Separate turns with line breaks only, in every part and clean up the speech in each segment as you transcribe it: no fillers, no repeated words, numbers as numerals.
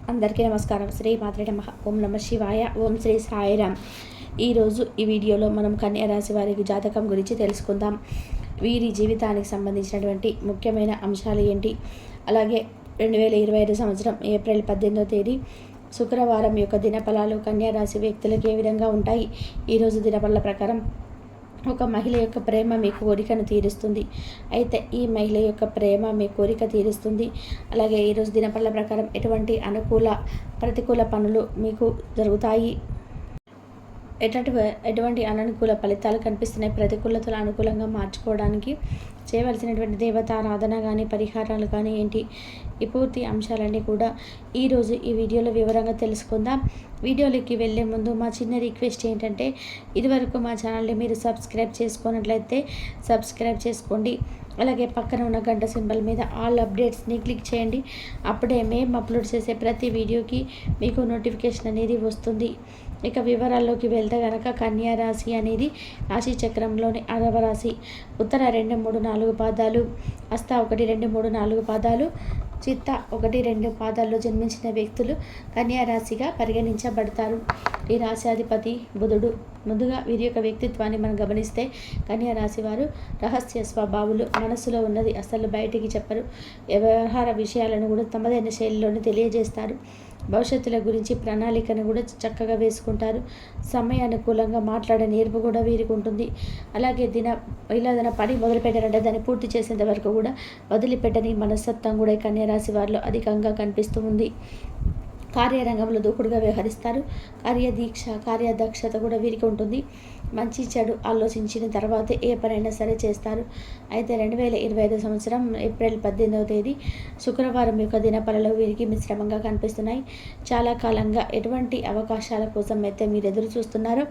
అందరికీ నమస్కారం. శ్రీ మాత్రే నమః. ఓం నమ శివాయ. ఓం శ్రీ సాయిరామ్. ఈరోజు ఈ వీడియోలో మనం కన్యా రాశి వారికి జాతకం గురించి తెలుసుకుందాం. వీరి జీవితానికి సంబంధించినటువంటి ముఖ్యమైన అంశాలు ఏంటి, అలాగే 2025 సంవత్సరం ఏప్రిల్ 18వ తేదీ శుక్రవారం యొక్క దినఫలాలు కన్యా రాశి వ్యక్తులకు ఏ విధంగా ఉంటాయి. ఈరోజు దినఫలాల ప్రకారం ఒక మహిళ యొక్క ప్రేమ మీ కోరికను తీరుస్తుంది. అయితే ఈ మహిళ యొక్క ప్రేమ మీ కోరిక తీరుస్తుంది. అలాగే ఈరోజు దినఫలాల ప్రకారం ఎటువంటి ప్రతికూల పనులు మీకు జరుగుతాయి, ఎటువంటి అననుకూల ఫలితాలు కనిపిస్తున్నాయి, ప్రతికూలతలు అనుకూలంగా మార్చుకోవడానికి చేయవలసినటువంటి దేవతారాధన కానీ పరిహారాలు కానీ ఏంటి, ఈ పూర్తి అంశాలన్నీ కూడా ఈరోజు ఈ వీడియోలో వివరంగా తెలుసుకుందాం. వీడియోలోకి వెళ్ళే ముందు మా చిన్న రిక్వెస్ట్ ఏంటంటే, ఇదివరకు మా ఛానల్ని మీరు సబ్స్క్రైబ్ చేసుకున్నట్లయితే సబ్స్క్రైబ్ చేసుకోండి. అలాగే పక్కన ఉన్న గంట సింబల్ మీద ఆల్ అప్డేట్స్ని క్లిక్ చేయండి. అప్పుడే మేము అప్లోడ్ చేసే ప్రతి వీడియోకి మీకు నోటిఫికేషన్ అనేది వస్తుంది. ఇక వివరాల్లోకి వెళ్తే కనుక కన్యా రాశి అనేది రాశి చక్రంలోని 6వ రాశి. ఉత్తర 2, 3, 4 పాదాలు, హస్త 1, 2, 3, 4 పాదాలు, చిత్త 1, 2 పాదాల్లో జన్మించిన వ్యక్తులు కన్యా రాశిగా పరిగణించబడతారు. ఈ రాశాధిపతి బుధుడు. ముందుగా వీరి యొక్క వ్యక్తిత్వాన్ని మనం గమనిస్తే కన్యా రాశి వారు రహస్య స్వభావులు, మనసులో ఉన్నది అసలు బయటికి చెప్పరు. వ్యవహార విషయాలను కూడా తమదైన శైలిలోనే తెలియజేస్తారు. భవిష్యత్తుల గురించి ప్రణాళికను కూడా చక్కగా వేసుకుంటారు. సమయానుకూలంగా మాట్లాడే నేర్పు కూడా వీరికి ఉంటుంది. అలాగే ఏదైనా పని మొదలుపెట్టారంటే దాన్ని పూర్తి చేసేంత వరకు కూడా వదిలిపెట్టని మనస్తత్వం కూడా ఈ కన్యా రాశి వారిలో అధికంగా కనిపిస్తూ ఉంది. కార్యరంగంలో దూకుడుగా వ్యవహరిస్తారు. కార్యదీక్ష, కార్యదక్షత కూడా వీరికి ఉంటుంది. మంచి చెడు ఆలోచించిన తర్వాతే ఏ పనైనా సరే చేస్తారు. అయితే 2025 సంవత్సరం ఏప్రిల్ 18వ తేదీ శుక్రవారం యొక్క దినఫలాలు వీరికి మిశ్రమంగా కనిపిస్తున్నాయి. చాలా కాలంగా ఎటువంటి అవకాశాల కోసం అయితే మీరు ఎదురు చూస్తున్నారో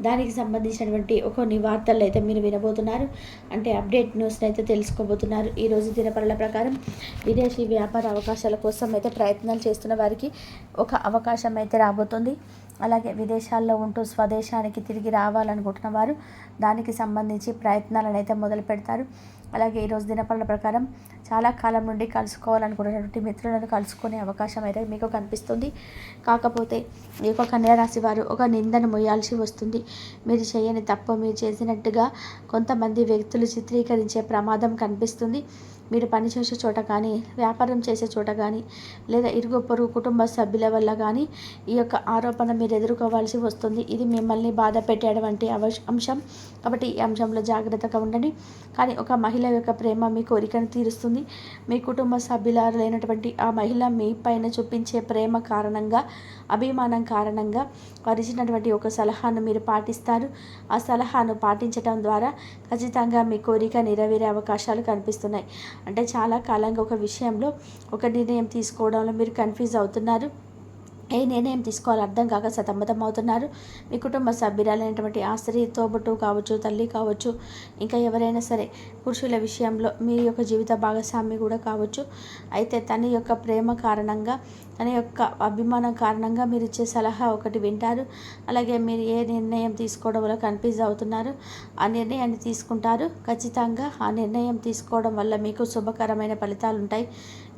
దానికి సంబంధించినటువంటి కొన్ని వార్తలు అయితే మీరు వినబోతున్నారు. అంటే అప్డేట్ న్యూస్ని అయితే తెలుసుకోబోతున్నారు. ఈరోజు దినఫలాల ప్రకారం విదేశీ వ్యాపార అవకాశాల కోసం అయితే ప్రయత్నాలు చేస్తున్న వారికి ఒక అవకాశం అయితే రాబోతుంది. అలాగే విదేశాల్లో ఉంటూ స్వదేశానికి తిరిగి రావాలనుకుంటున్న వారు దానికి సంబంధించి ప్రయత్నాలను అయితే మొదలు పెడతారు. అలాగే ఈరోజు దినఫలాల ప్రకారం చాలా కాలం నుండి కలుసుకోవాలనుకున్నటువంటి మిత్రులను కలుసుకునే అవకాశం అయితే మీకు కనిపిస్తుంది. కాకపోతే ఈ యొక్క కన్యా రాశి వారు ఒక నిందను మోయాల్సి వస్తుంది. మీరు చేయని తప్పు మీరు చేసినట్టుగా కొంతమంది వ్యక్తులు చిత్రీకరించే ప్రమాదం కనిపిస్తుంది. మీరు పనిచేసే చోట కానీ, వ్యాపారం చేసే చోట కానీ, లేదా ఇరుగు పొరుగు కుటుంబ సభ్యుల వల్ల కానీ ఈ యొక్క ఆరోపణ మీరు ఎదుర్కోవాల్సి వస్తుంది. ఇది మిమ్మల్ని బాధ పెట్టేటువంటి అంశం. కాబట్టి ఈ అంశంలో జాగ్రత్తగా ఉండండి. కానీ ఒక మహిళ యొక్క ప్రేమ మీ కోరికను తీరుస్తుంది. మీ కుటుంబ సభ్యుల లేనటువంటి ఆ మహిళ మీ పైన చూపించే ప్రేమ కారణంగా, అభిమానం కారణంగా వారిచ్చినటువంటి ఒక సలహాను మీరు పాటిస్తారు. ఆ సలహాను పాటించడం ద్వారా ఖచ్చితంగా మీ కోరిక నెరవేరే అవకాశాలు కనిపిస్తున్నాయి. అంటే చాలా కాలంగా ఒక విషయంలో ఒక నిర్ణయం తీసుకోవడంలో మీరు కన్ఫ్యూజ్ అవుతున్నారు. ఏ నిర్ణయం తీసుకోవాలో అర్థం కాక సతమతం అవుతున్నారు. మీ కుటుంబ సభ్యురాలైనటువంటి ఆ స్త్రీ తోబుట్టు కావచ్చు, తల్లి కావచ్చు, ఇంకా ఎవరైనా సరే పురుషుల విషయంలో మీ యొక్క జీవిత భాగస్వామి కూడా కావచ్చు. అయితే తన యొక్క ప్రేమ కారణంగా, తన యొక్క అభిమానం కారణంగా మీరు ఇచ్చే సలహా ఒకటి వింటారు. అలాగే మీరు ఏ నిర్ణయం తీసుకోవడం వల్ల కన్ఫ్యూజ్ అవుతున్నారు ఆ నిర్ణయాన్ని తీసుకుంటారు. ఖచ్చితంగా ఆ నిర్ణయం తీసుకోవడం వల్ల మీకు శుభకరమైన ఫలితాలు ఉంటాయి.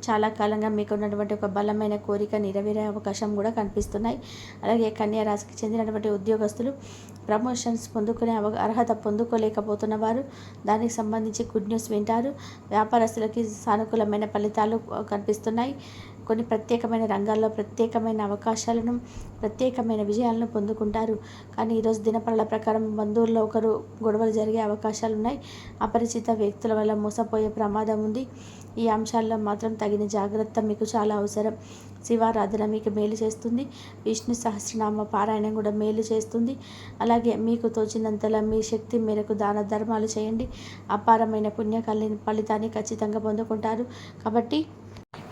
చాలా కాలంగా మీకు ఉన్నటువంటి ఒక బలమైన కోరిక నెరవేరే అవకాశం కూడా కనిపిస్తున్నాయి. అలాగే కన్యా రాశికి చెందినటువంటి ఉద్యోగస్తులు ప్రమోషన్స్ పొందుకునే అర్హత పొందుకోలేకపోతున్న వారు దానికి సంబంధించి గుడ్ న్యూస్ వింటారు. వ్యాపారస్తులకి సానుకూలమైన ఫలితాలు కనిపిస్తున్నాయి. కొన్ని ప్రత్యేకమైన రంగాల్లో ప్రత్యేకమైన అవకాశాలను, ప్రత్యేకమైన విజయాలను పొందుకుంటారు. కానీ ఈరోజు దినఫలాల ప్రకారం బంధువుల్లో ఒకరు గొడవలు జరిగే అవకాశాలు ఉన్నాయి. అపరిచిత వ్యక్తుల వల్ల మోసపోయే ప్రమాదం ఉంది. ఈ అంశాల్లో మాత్రం తగిన జాగ్రత్త మీకు చాలా అవసరం. శివారాధన మీకు మేలు చేస్తుంది. విష్ణు సహస్రనామ పారాయణం కూడా మేలు చేస్తుంది. అలాగే మీకు తోచినంతలా మీ శక్తి మేరకు దాన ధర్మాలు చేయండి. అపారమైన ఫలితాన్ని ఖచ్చితంగా పొందుకుంటారు. కాబట్టి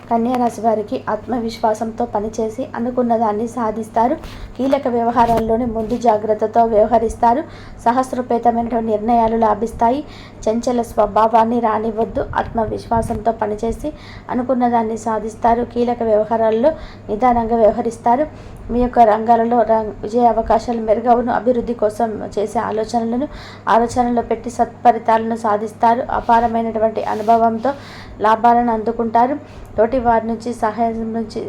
కన్యా రాశి వారికి ఆత్మవిశ్వాసంతో పనిచేసి అనుకున్న దాన్ని సాధిస్తారు. కీలక వ్యవహారాల్లోని ముందు జాగ్రత్తతో వ్యవహరిస్తారు. సాహసోపేతమైన నిర్ణయాలు లాభిస్తాయి. చంచల స్వభావాన్ని రానివ్వద్దు. ఆత్మవిశ్వాసంతో పనిచేసి అనుకున్న దాన్ని సాధిస్తారు. కీలక వ్యవహారాల్లో నిదానంగా వ్యవహరిస్తారు. మీ యొక్క రంగాలలో విజయ అవకాశాలు మెరుగవును. అభివృద్ధి కోసం చేసే ఆలోచనలో పెట్టి సత్ఫలితాలను సాధిస్తారు. అపారమైనటువంటి అనుభవంతో లాభాలను అందుకుంటారు. తోటి వారి నుంచి సహాయం నుంచి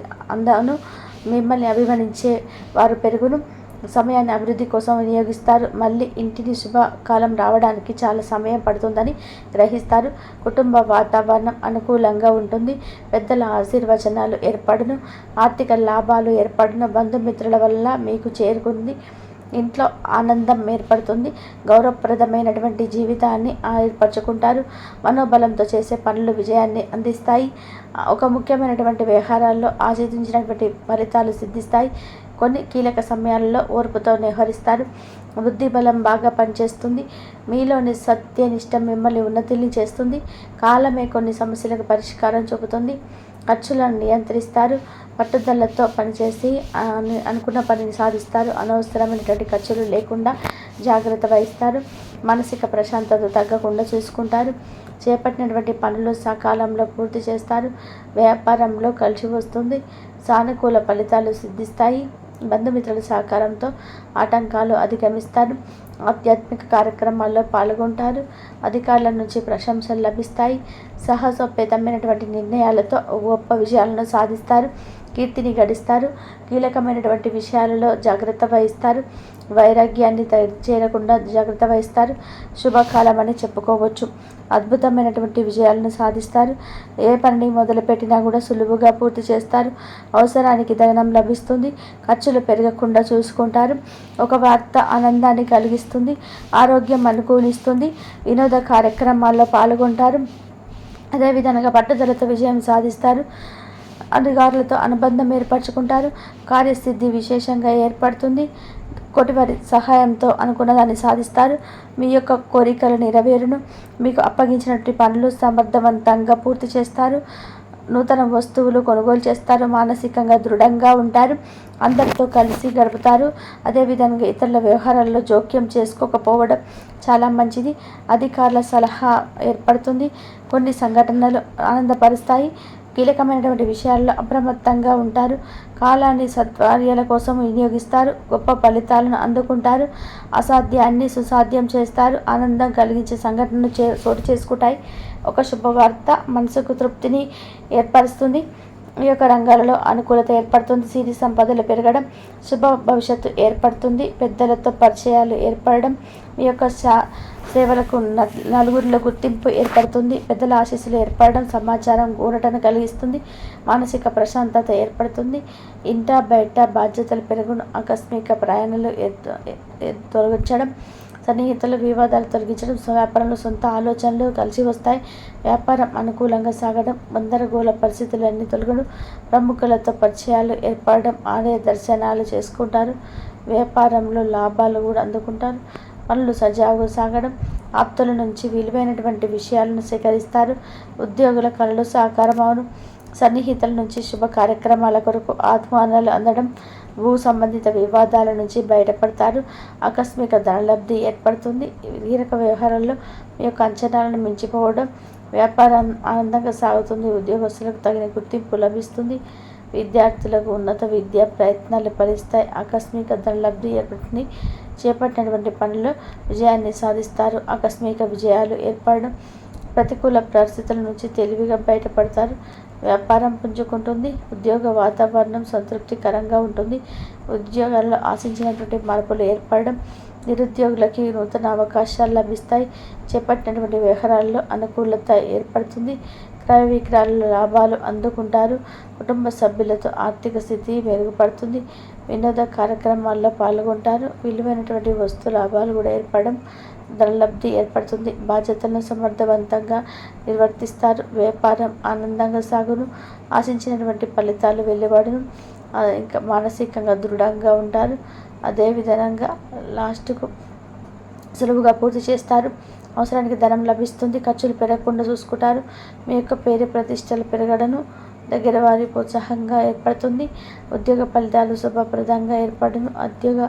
మిమ్మల్ని అభిమానించే వారు పెరుగును. సమయాన్ని అభివృద్ధి కోసం వినియోగిస్తారు. మళ్ళీ ఇంటిని శుభకాలం రావడానికి చాలా సమయం పడుతుందని గ్రహిస్తారు. కుటుంబ వాతావరణం అనుకూలంగా ఉంటుంది. పెద్దల ఆశీర్వచనాలు ఏర్పడును. ఆర్థిక లాభాలు ఏర్పడును. బంధుమిత్రుల వల్ల మీకు చేరుకుంది. ఇంట్లో ఆనందం ఏర్పడుతుంది. గౌరవప్రదమైనటువంటి జీవితాన్ని ఏర్పరచుకుంటారు. మనోబలంతో చేసే పనులు విజయాన్ని అందిస్తాయి. ఒక ముఖ్యమైనటువంటి వ్యవహారాల్లో ఆశించినటువంటి ఫలితాలు సిద్ధిస్తాయి. కొన్ని కీలక సమయాల్లో ఓర్పుతో వ్యవహరిస్తారు. బుద్ధి బలం బాగా పనిచేస్తుంది. మీలోని సత్యనిష్ట మిమ్మల్ని ఉన్నతిని చేస్తుంది. కాలమే కొన్ని సమస్యలకు పరిష్కారం చూపుతుంది. ఖర్చులను నియంత్రిస్తారు. పట్టుదలతో పనిచేసి అనుకున్న పనిని సాధిస్తారు. అనవసరమైనటువంటి ఖర్చులు లేకుండా జాగ్రత్త వహిస్తారు. మానసిక ప్రశాంతత తగ్గకుండా చూసుకుంటారు. చేపట్టినటువంటి పనులు సకాలంలో పూర్తి చేస్తారు. వ్యాపారంలో కలిసి వస్తుంది. సానుకూల ఫలితాలు సిద్ధిస్తాయి. బంధుమిత్రుల సహకారంతో ఆటంకాలు అధిగమిస్తారు. ఆధ్యాత్మిక కార్యక్రమాల్లో పాల్గొంటారు. అధికారుల నుంచి ప్రశంసలు లభిస్తాయి. సాహసోపేతమైనటువంటి నిర్ణయాలతో గొప్ప విజయాలను సాధిస్తారు. కీర్తిని గడిస్తారు. కీలకమైనటువంటి విషయాలలో జాగ్రత్త వహిస్తారు. వైరాగ్యాన్ని చేరకుండా జాగ్రత్త వహిస్తారు. శుభకాలం అని చెప్పుకోవచ్చు. అద్భుతమైనటువంటి విజయాలను సాధిస్తారు. ఏ పనిని మొదలుపెట్టినా కూడా సులువుగా పూర్తి చేస్తారు. అవసరానికి ధనం లభిస్తుంది. ఖర్చులు పెరగకుండా చూసుకుంటారు. ఒక వార్త ఆనందాన్ని కలిగిస్తుంది. ఆరోగ్యం అనుకూలిస్తుంది. వినోద కార్యక్రమాల్లో పాల్గొంటారు. అదేవిధంగా పట్టుదలతో విజయం సాధిస్తారు. అధికారులతో అనుబంధం ఏర్పరచుకుంటారు. కార్యసిద్ధి విశేషంగా ఏర్పడుతుంది. కొటివారి సహాయంతో అనుకున్న దాన్ని సాధిస్తారు. మీ యొక్క కోరికలు నెరవేరును. మీకు అప్పగించినటువంటి పనులు సమర్థవంతంగా పూర్తి చేస్తారు. నూతన వస్తువులు కొనుగోలు చేస్తారు. మానసికంగా దృఢంగా ఉంటారు. అందరితో కలిసి గడుపుతారు. అదేవిధంగా ఇతరుల వ్యవహారాల్లో జోక్యం చేసుకోకపోవడం చాలా మంచిది. అధికారుల సలహా ఏర్పడుతుంది. కొన్ని సంఘటనలు ఆనందపరుస్తాయి. కీలకమైనటువంటి విషయాల్లో అప్రమత్తంగా ఉంటారు. కాలాన్ని సత్కార్యాల కోసం వినియోగిస్తారు. గొప్ప ఫలితాలను అందుకుంటారు. అసాధ్యాన్ని సుసాధ్యం చేస్తారు. ఆనందం కలిగించే సంఘటనలు చోటు చేసుకుంటాయి. ఒక శుభవార్త మనసుకు తృప్తిని ఏర్పరుస్తుంది. ఈ యొక్క రంగాలలో అనుకూలత ఏర్పడుతుంది. సిరి సంపదలు పెరగడం, శుభ భవిష్యత్తు ఏర్పడుతుంది. పెద్దలతో పరిచయాలు ఏర్పడడం, మీ యొక్క సేవలకు నలుగురిలో గుర్తింపు ఏర్పడుతుంది. పెద్దల ఆశీస్సులు ఏర్పడడం సమాచారం ఊరటను కలిగిస్తుంది. మానసిక ప్రశాంతత ఏర్పడుతుంది. ఇంట బయట బాధ్యతలు పెరుగును. ఆకస్మిక ప్రయాణాలు తొలగించడం, సన్నిహితుల వివాదాలు తొలగించడం, వ్యాపారంలో సొంత ఆలోచనలు కలిసి వస్తాయి. వ్యాపారం అనుకూలంగా సాగడం, గందరగోళ పరిస్థితులన్నీ తొలగడం, ప్రముఖులతో పరిచయాలు ఏర్పడడం, ఆలయ దర్శనాలు చేసుకుంటారు. వ్యాపారంలో లాభాలు కూడా అందుకుంటారు. పనులు సజావుగా సాగడం, ఆప్తుల నుంచి విలువైనటువంటి విషయాలను సేకరిస్తారు. ఉద్యోగుల కళలు సాకారం అవును. సన్నిహితుల నుంచి శుభ కార్యక్రమాల కొరకు ఆహ్వానాలు అందడం, భూ సంబంధిత వివాదాల నుంచి బయటపడతారు. ఆకస్మిక ధనలబ్ధి ఏర్పడుతుంది. కీలక వ్యవహారాల్లో మీ యొక్క అంచనాలను మించిపోవడం, వ్యాపారం ఆనందంగా సాగుతుంది. ఉద్యోగస్తులకు తగిన గుర్తింపు లభిస్తుంది. విద్యార్థులకు ఉన్నత విద్యా ప్రయత్నాలు ఫలిస్తాయి. ఆకస్మిక ధనలబ్ధి ఏర్పడుతుంది. చేపట్టినటువంటి పనుల్లో విజయాన్ని సాధిస్తారు. ఆకస్మిక విజయాలు ఏర్పడడం, ప్రతికూల పరిస్థితుల నుంచి తెలివిగా బయటపడతారు. వ్యాపారం పుంజుకుంటుంది. ఉద్యోగ వాతావరణం సంతృప్తికరంగా ఉంటుంది. ఉద్యోగాల్లో ఆశించినటువంటి మార్పులు ఏర్పడడం, నిరుద్యోగులకి నూతన అవకాశాలు లభిస్తాయి. చేపట్టినటువంటి వ్యవహారాల్లో అనుకూలత ఏర్పడుతుంది. క్రయ విక్రయాల లాభాలు అందుకుంటారు. కుటుంబ సభ్యులతో ఆర్థిక స్థితి మెరుగుపడుతుంది. వినోద కార్యక్రమాల్లో పాల్గొంటారు. విలువైనటువంటి వస్తు లాభాలు కూడా ఏర్పడడం, ధనలబ్ధి ఏర్పడుతుంది. బాధ్యతలను సమర్థవంతంగా నిర్వర్తిస్తారు. వ్యాపారం ఆనందంగా సాగును. ఆశించినటువంటి ఫలితాలు వెలువడును. ఇంకా మానసికంగా దృఢంగా ఉంటారు. అదేవిధంగా లాస్ట్కు సులువుగా పూర్తి చేస్తారు. అవసరానికి ధనం లభిస్తుంది. ఖర్చులు పెరగకుండా చూసుకుంటారు. మీ యొక్క పేరు ప్రతిష్టలు పెరగడను, దగ్గర వారి ప్రోత్సాహంగా ఏర్పడుతుంది. ఉద్యోగ ఫలితాలు శుభప్రదంగా ఏర్పడును. ఉద్యోగ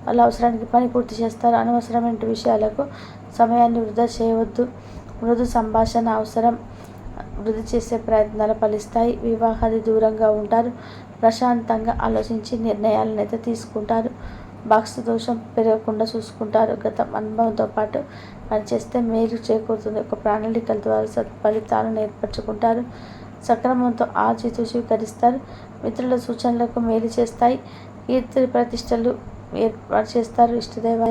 వాళ్ళ అవసరానికి పని పూర్తి చేస్తారు. అనవసరమైన విషయాలకు సమయాన్ని వృధా చేయవద్దు. మృదు సంభాషణ అవసరం. వృద్ధి చేసే ప్రయత్నాలు ఫలిస్తాయి. వివాహాది దూరంగా ఉంటారు. ప్రశాంతంగా ఆలోచించి నిర్ణయాలను అయితే తీసుకుంటారు. బాక్స్ దోషం పెరగకుండా చూసుకుంటారు. గత అనుభవంతో పాటు పనిచేస్తే మేలు చేకూరుతుంది. ఒక ప్రణాళికల ద్వారా సత్ఫలితాలను ఏర్పరచుకుంటారు. సక్రమంతో ఆచితూచి ధరిస్తారు. మిత్రుల సూచనలకు మేలు చేస్తాయి. కీర్తి ప్రతిష్టలు ఏర్పాటు చేస్తారు. ఇష్టదైవ